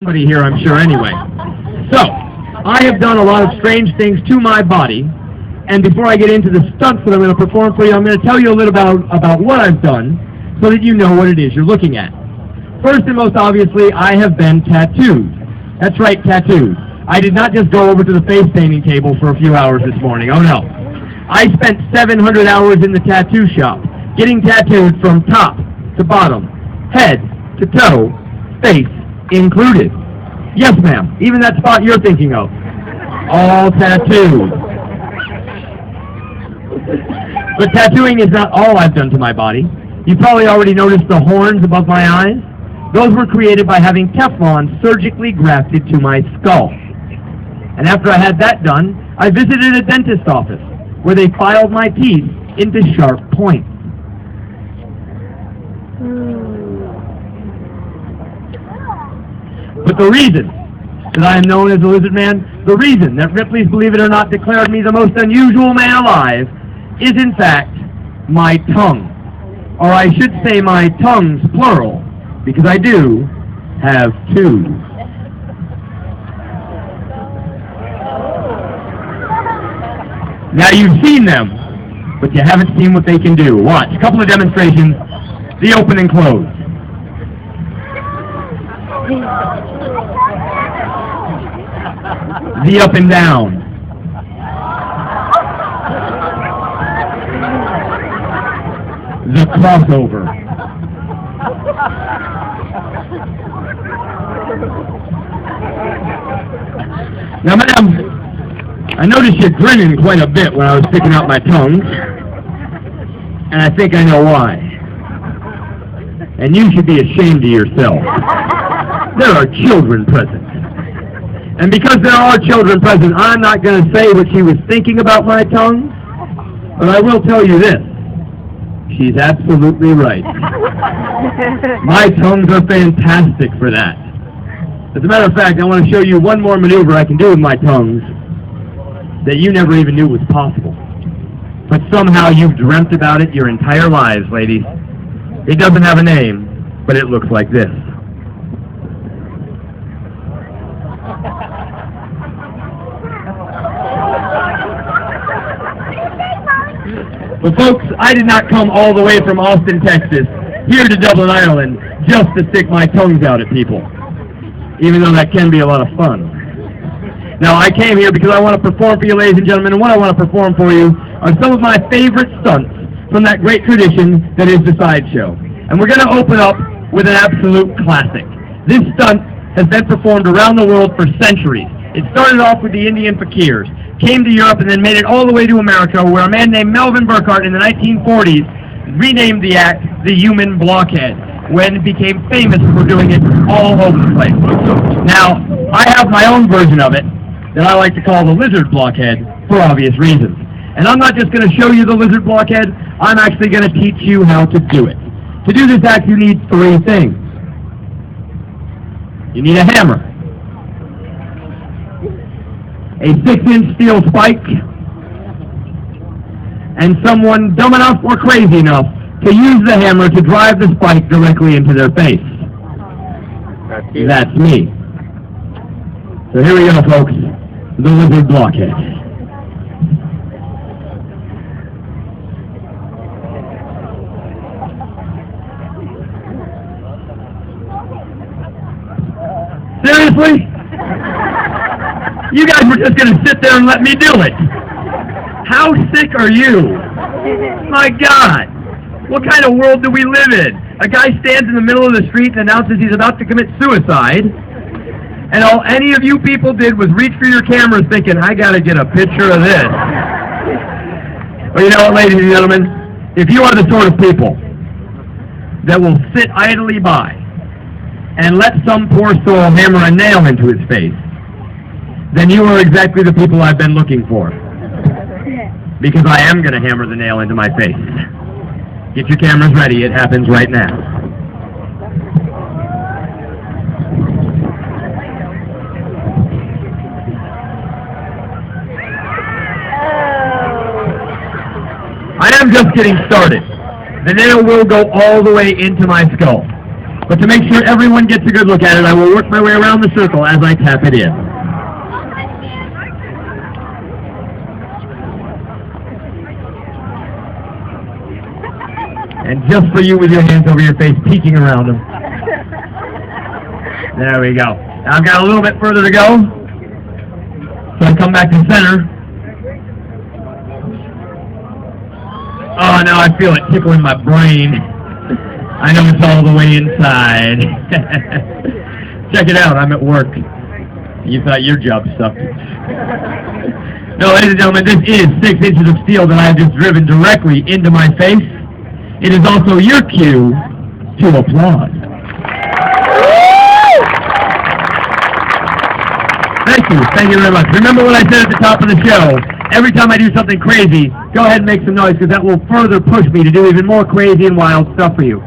somebody here, I'm sure, anyway. So, I have done a lot of strange things to my body, and before I get into the stunts that I'm going to perform for you, I'm going to tell you a little about what I've done so that you know what it is you're looking at. First and most obviously, I have been tattooed. That's right, tattooed. I did not just go over to the face painting table for a few hours this morning. Oh no. I spent 700 hours in the tattoo shop, getting tattooed from top to bottom, head to toe, face included. Yes, ma'am, even that spot you're thinking of. All tattooed. But tattooing is not all I've done to my body. You probably already noticed the horns above my eyes. Those were created by having Teflon surgically grafted to my skull. And after I had that done, I visited a dentist's office where they filed my teeth into sharp points. But the reason that I am known as the Lizardman, the reason that Ripley's Believe It or Not declared me the most unusual man alive, is in fact my tongue. Or I should say my tongues, plural, because I do have two. Now you've seen them, but you haven't seen what they can do. Watch, a couple of demonstrations, the open and close. The up and down. The crossover. Now, madam, I noticed you grinning quite a bit when I was picking out my tongues, and I think I know why. And you should be ashamed of yourself. There are children present. And because there are children present, I'm not going to say what she was thinking about my tongue, but I will tell you this. She's absolutely right. My tongues are fantastic for that. As a matter of fact, I want to show you one more maneuver I can do with my tongues that you never even knew was possible. But somehow you've dreamt about it your entire lives, ladies. It doesn't have a name, but it looks like this. But folks, I did not come all the way from Austin, Texas, here to Dublin, Ireland, just to stick my tongues out at people, even though that can be a lot of fun. Now, I came here because I want to perform for you, ladies and gentlemen, and what I want to perform for you are some of my favorite stunts from that great tradition that is the sideshow. And we're going to open up with an absolute classic. This stunt has been performed around the world for centuries. It started off with the Indian fakirs, came to Europe, and then made it all the way to America, where a man named Melvin Burkhart in the 1940s renamed the act the Human Blockhead, when it became famous for doing it all over the place. Now, I have my own version of it that I like to call the Lizard Blockhead for obvious reasons. And I'm not just going to show you the Lizard Blockhead, I'm actually going to teach you how to do it. To do this act, you need three things. You need a hammer, a 6-inch steel spike, and someone dumb enough or crazy enough to use the hammer to drive the spike directly into their face. That's me. So here we go, folks. The Lizard Blockhead. Seriously? You guys were just going to sit there and let me do it. How sick are you? My God. What kind of world do we live in? A guy stands in the middle of the street and announces he's about to commit suicide, and all any of you people did was reach for your cameras thinking, I got to get a picture of this. Well, you know what, ladies and gentlemen? If you are the sort of people that will sit idly by and let some poor soul hammer a nail into his face, then you are exactly the people I've been looking for. Because I am going to hammer the nail into my face. Get your cameras ready. It happens right now. I am just getting started. The nail will go all the way into my skull. But to make sure everyone gets a good look at it, I will work my way around the circle as I tap it in. And just for you with your hands over your face, peeking around them. There we go. Now I've got a little bit further to go. So I come back to center. Oh, now I feel it tickling my brain. I know it's all the way inside. Check it out, I'm at work. You thought your job sucked. No, ladies and gentlemen, this is 6 inches of steel that I have just driven directly into my face. It is also your cue to applaud. Thank you very much. Remember what I said at the top of the show. Every time I do something crazy, go ahead and make some noise, because that will further push me to do even more crazy and wild stuff for you.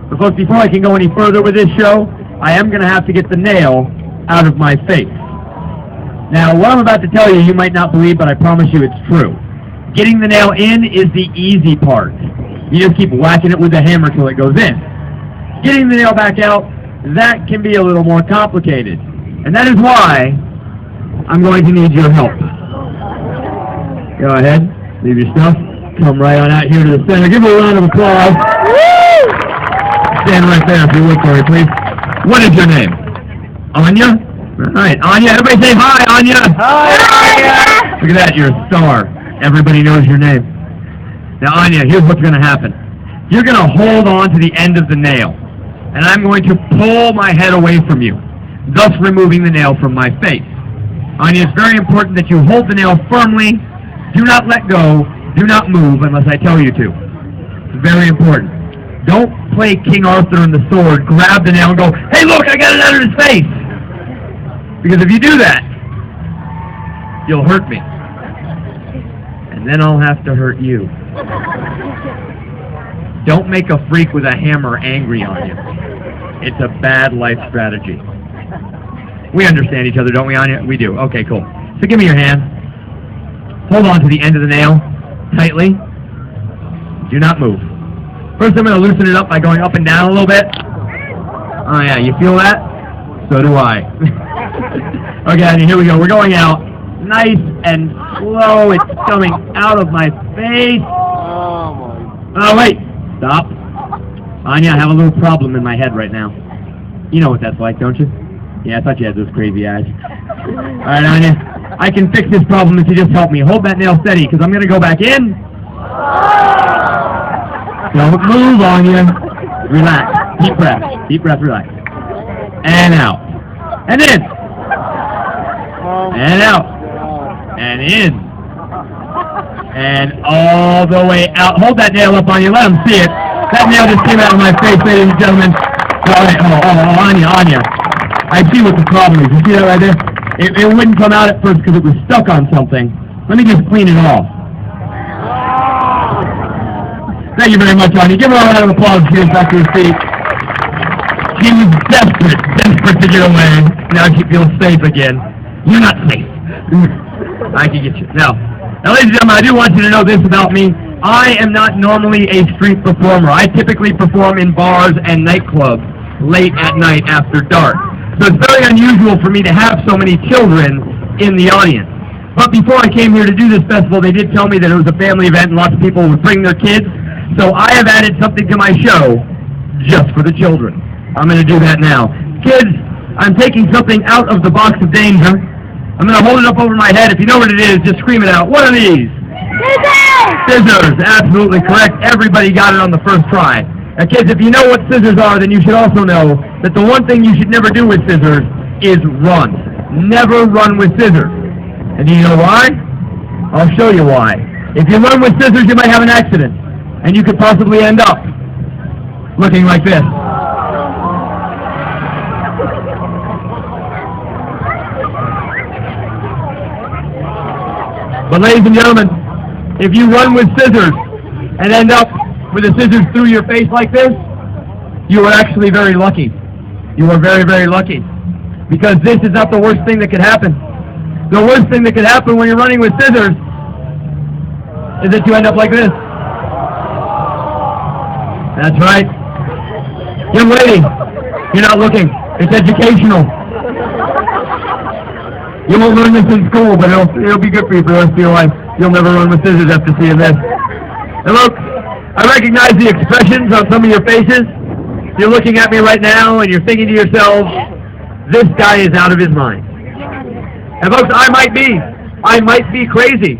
But folks, before I can go any further with this show, I am going to have to get the nail out of my face. Now, what I'm about to tell you, you might not believe, but I promise you it's true. Getting the nail in is the easy part. You just keep whacking it with the hammer till it goes in. Getting the nail back out, that can be a little more complicated. And that is why I'm going to need your help. Go ahead, leave your stuff, come right on out here to the center. Give me a round of applause. Stand right there if you would, Corey, please. What is your name? Anya? All right, Anya. Everybody say hi, Anya. Hi, Anya. Look at that, you're a star. Everybody knows your name. Now, Anya, here's what's going to happen. You're going to hold on to the end of the nail, and I'm going to pull my head away from you, thus removing the nail from my face. Anya, it's very important that you hold the nail firmly. Do not let go. Do not move unless I tell you to. It's very important. Don't play King Arthur and the sword, grab the nail and go, hey, look, I got it out of his face. Because if you do that, you'll hurt me. And then I'll have to hurt you. Don't make a freak with a hammer angry on you. It's a bad life strategy. We understand each other, don't we, Anya? We do. Okay, cool. So give me your hand. Hold on to the end of the nail tightly. Do not move. First, I'm going to loosen it up by going up and down a little bit. Oh, yeah, you feel that? So do I. Okay, Anya, here we go. We're going out. Nice and slow. It's coming out of my face. Oh, wait. Stop. Anya, I have a little problem in my head right now. You know what that's like, don't you? Yeah, I thought you had those crazy eyes. All right, Anya, I can fix this problem if you just help me. Hold that nail steady, because I'm going to go back in. Don't move, Anya. Relax. Deep breath. Deep breath, relax. And out. And in. And out. And in. And all the way out. Hold that nail up, Anya. Let them see it. That nail just came out of my face, ladies and gentlemen. All right. Anya. I see what the problem is. You see that right there? It wouldn't come out at first because it was stuck on something. Let me just clean it off. Thank you very much, Anya. Give her a round of applause. She gets back to her feet. She was desperate to get away. Now she feels safe again. You're not safe. I can get you. Now, ladies and gentlemen, I do want you to know this about me. I am not normally a street performer. I typically perform in bars and nightclubs late at night after dark. So it's very unusual for me to have so many children in the audience. But before I came here to do this festival, they did tell me that it was a family event and lots of people would bring their kids. So I have added something to my show just for the children. I'm going to do that now. Kids, I'm taking something out of the box of danger. I'm going to hold it up over my head. If you know what it is, just scream it out. What are these? Scissors! Scissors, absolutely correct. Everybody got it on the first try. Now, kids, if you know what scissors are, then you should also know that the one thing you should never do with scissors is run. Never run with scissors. And do you know why? I'll show you why. If you run with scissors, you might have an accident, and you could possibly end up looking like this. But ladies and gentlemen, if you run with scissors and end up with the scissors through your face like this, you are actually very lucky. You are very, very lucky. Because this is not the worst thing that could happen. The worst thing that could happen when you're running with scissors is that you end up like this. That's right. Young lady, You're not looking. It's educational. You won't learn this in school, but it'll be good for you for the rest of your life. You'll never run with scissors after seeing this. And look, I recognize the expressions on some of your faces. You're looking at me right now, and you're thinking to yourselves, this guy is out of his mind. And folks, I might be crazy,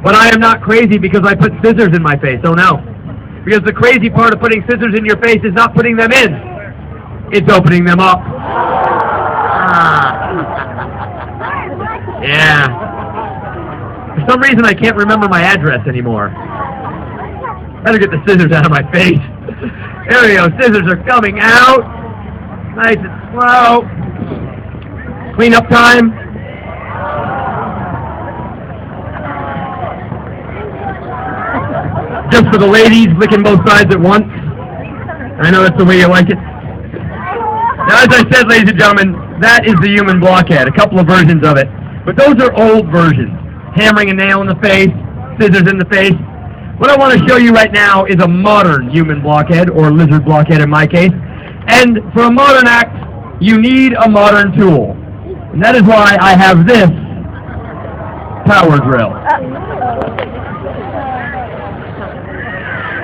but I am not crazy because I put scissors in my face. Oh no. Because the crazy part of putting scissors in your face is not putting them in. It's opening them up. Yeah. For some reason, I can't remember my address anymore. Better get the scissors out of my face. There we go. Scissors are coming out. Nice and slow. Clean up time. Just for the ladies, licking both sides at once. I know that's the way you like it. Now, as I said, ladies and gentlemen, that is the human blockhead, a couple of versions of it. But those are old versions. Hammering a nail in the face, scissors in the face. What I want to show you right now is a modern human blockhead, or lizard blockhead in my case. And for a modern act, you need a modern tool. And that is why I have this power drill.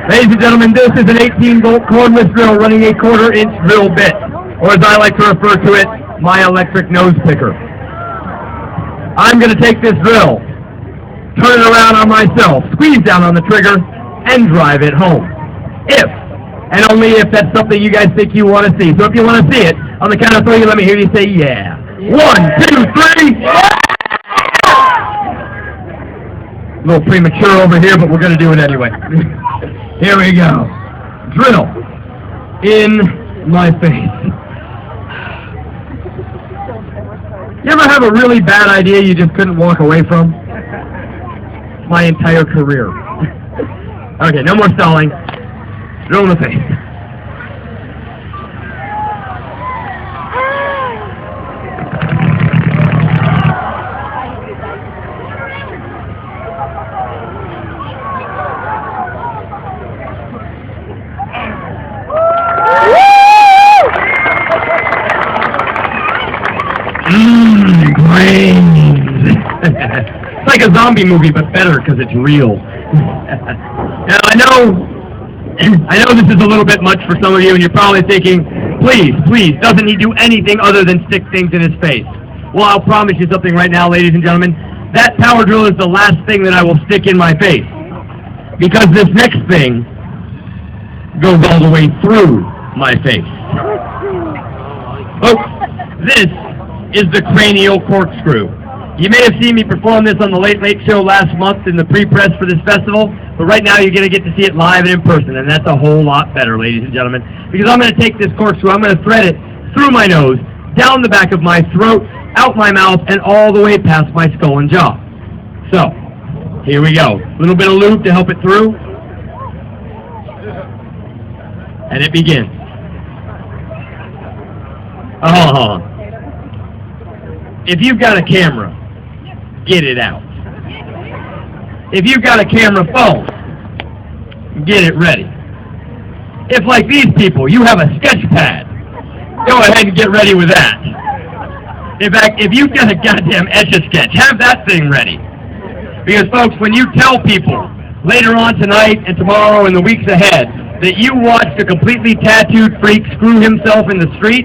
Ladies and gentlemen, this is an 18-volt cordless drill running a 1/4-inch drill bit, or as I like to refer to it, my electric nose picker. I'm going to take this drill, turn it around on myself, squeeze down on the trigger, and drive it home. If, and only if, that's something you guys think you want to see. So if you want to see it, on the count of 3, let me hear you say yeah. 1, 2, 3, yeah! A little premature over here, but we're going to do it anyway. Here we go. Drill in my face. You ever have a really bad idea you just couldn't walk away from? My entire career. Okay, no more stalling. Drill in the face. It's like a zombie movie, but better because it's real. Now, I know this is a little bit much for some of you, and you're probably thinking, please, doesn't he do anything other than stick things in his face? Well, I'll promise you something right now, ladies and gentlemen. That power drill is the last thing that I will stick in my face, because this next thing goes all the way through my face. Folks, this is the cranial corkscrew. You may have seen me perform this on the Late Late Show last month in the pre-press for this festival, but right now you're going to get to see it live and in person, and that's a whole lot better, ladies and gentlemen, because I'm going to take this corkscrew, I'm going to thread it through my nose, down the back of my throat, out my mouth, and all the way past my skull and jaw. So, here we go. A little bit of lube to help it through, and it begins. If you've got a camera, get it out. If you've got a camera phone, get it ready. If, like these people, you have a sketch pad, go ahead and get ready with that. In fact, if you've got a goddamn Etch-a-Sketch, have that thing ready. Because, folks, when you tell people later on tonight and tomorrow and the weeks ahead that you watched a completely tattooed freak screw himself in the street,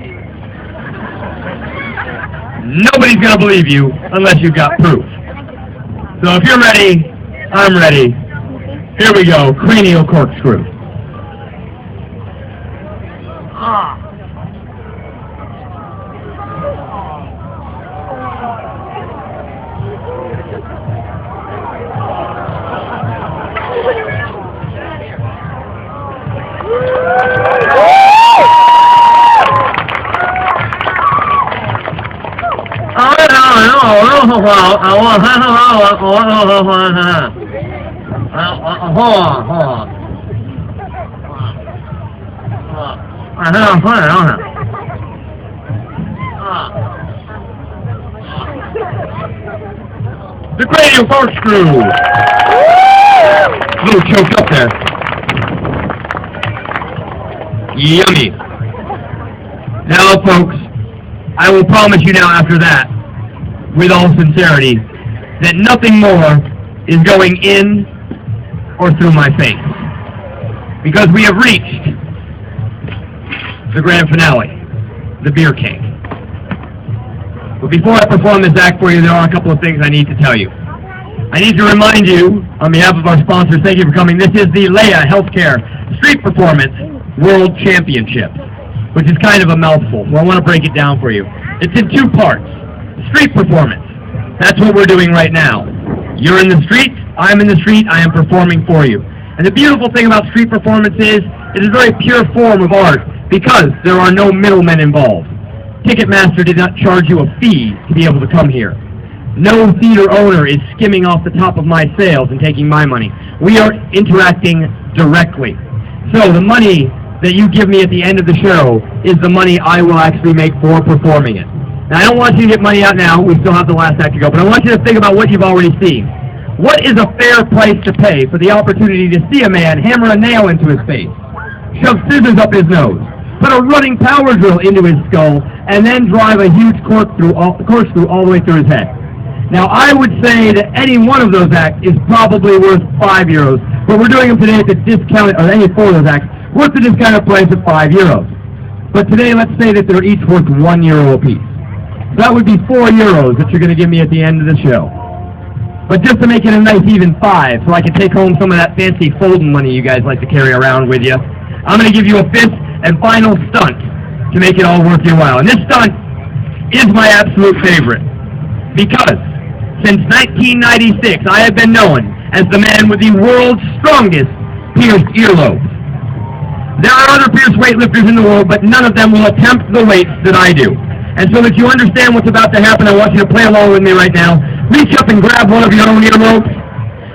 nobody's going to believe you unless you've got proof. So if you're ready, I'm ready. Here we go, cranial corkscrew. The cranial corkscrew. A little choked up there. Yummy. Now, folks, I will promise you now after that, with all sincerity, that nothing more is going in or through my face. Because we have reached the grand finale, the beer cake. But before I perform this act for you, there are a couple of things I need to tell you. I need to remind you, on behalf of our sponsors, thank you for coming. This is the Leia Healthcare Street Performance World Championship, which is kind of a mouthful, so I want to break it down for you. It's in two parts. Street performance. That's what we're doing right now. You're in the street, I'm in the street, I am performing for you. And the beautiful thing about street performance is, it is a very pure form of art, because there are no middlemen involved. Ticketmaster did not charge you a fee to be able to come here. No theater owner is skimming off the top of my sales and taking my money. We are interacting directly. So the money that you give me at the end of the show is the money I will actually make for performing it. Now, I don't want you to get money out now. We still have the last act to go. But I want you to think about what you've already seen. What is a fair price to pay for the opportunity to see a man hammer a nail into his face, shove scissors up his nose, put a running power drill into his skull, and then drive a huge corkscrew all the way through his head? Now, I would say that any one of those acts is probably worth €5, but we're doing them today at the discounted, or any four of those acts, worth the discounted price of €5. But today, let's say that they're each worth €1 apiece. So that would be €4 that you're going to give me at the end of the show. But just to make it a nice even 5, so I can take home some of that fancy folding money you guys like to carry around with you, I'm going to give you a fifth and final stunt to make it all worth your while. And this stunt is my absolute favorite, because since 1996, I have been known as the man with the world's strongest pierced earlobes. There are other pierced weightlifters in the world, but none of them will attempt the weights that I do. And so that you understand what's about to happen, I want you to play along with me right now. Reach up and grab one of your own earlobes.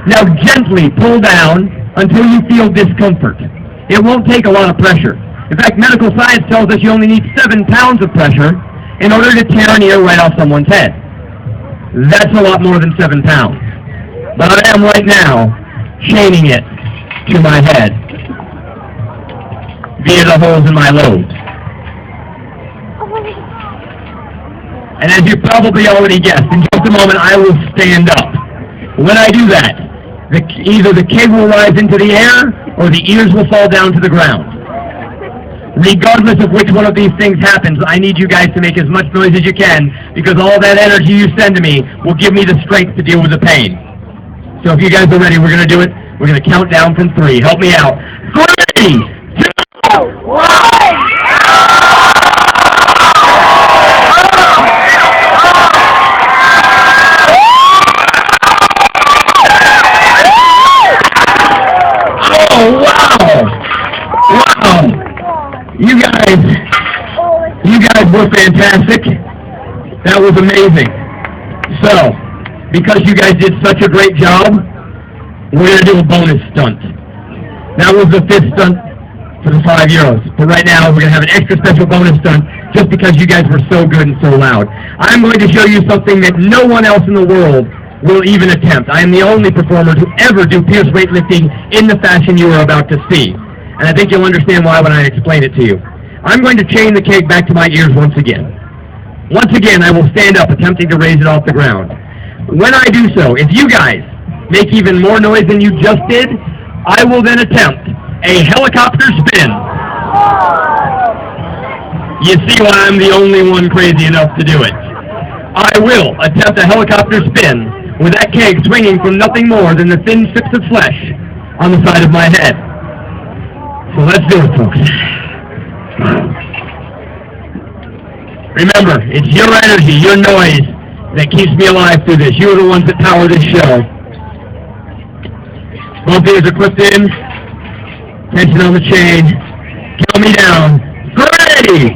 Now gently pull down until you feel discomfort. It won't take a lot of pressure. In fact, medical science tells us you only need 7 pounds of pressure in order to tear an ear right off someone's head. That's a lot more than 7 pounds. But I am right now chaining it to my head via the holes in my lobes. And as you probably already guessed, in just a moment I will stand up. When I do that, either the keg will rise into the air or the ears will fall down to the ground. Regardless of which one of these things happens, I need you guys to make as much noise as you can, because all that energy you send to me will give me the strength to deal with the pain. So if you guys are ready, we're going to do it. We're going to count down from 3. Help me out. 3, 2, 1! Oh, wow! Wow! You guys were fantastic. That was amazing. So, because you guys did such a great job, we're going to do a bonus stunt. That was the 5th stunt for the €5. But right now, we're going to have an extra special bonus stunt just because you guys were so good and so loud. I'm going to show you something that no one else in the world will even attempt. I am the only performer to ever do pierced weightlifting in the fashion you are about to see. And I think you'll understand why when I explain it to you. I'm going to chain the cake back to my ears once again. Once again, I will stand up attempting to raise it off the ground. When I do so, if you guys make even more noise than you just did, I will then attempt a helicopter spin. You see why I'm the only one crazy enough to do it. I will attempt a helicopter spin with that keg swinging from nothing more than the thin strips of flesh on the side of my head. So let's do it, folks. Remember, it's your energy, your noise that keeps me alive through this. You are the ones that power this show. Both ears are clipped in. Tension on the chain. Count me down. 3,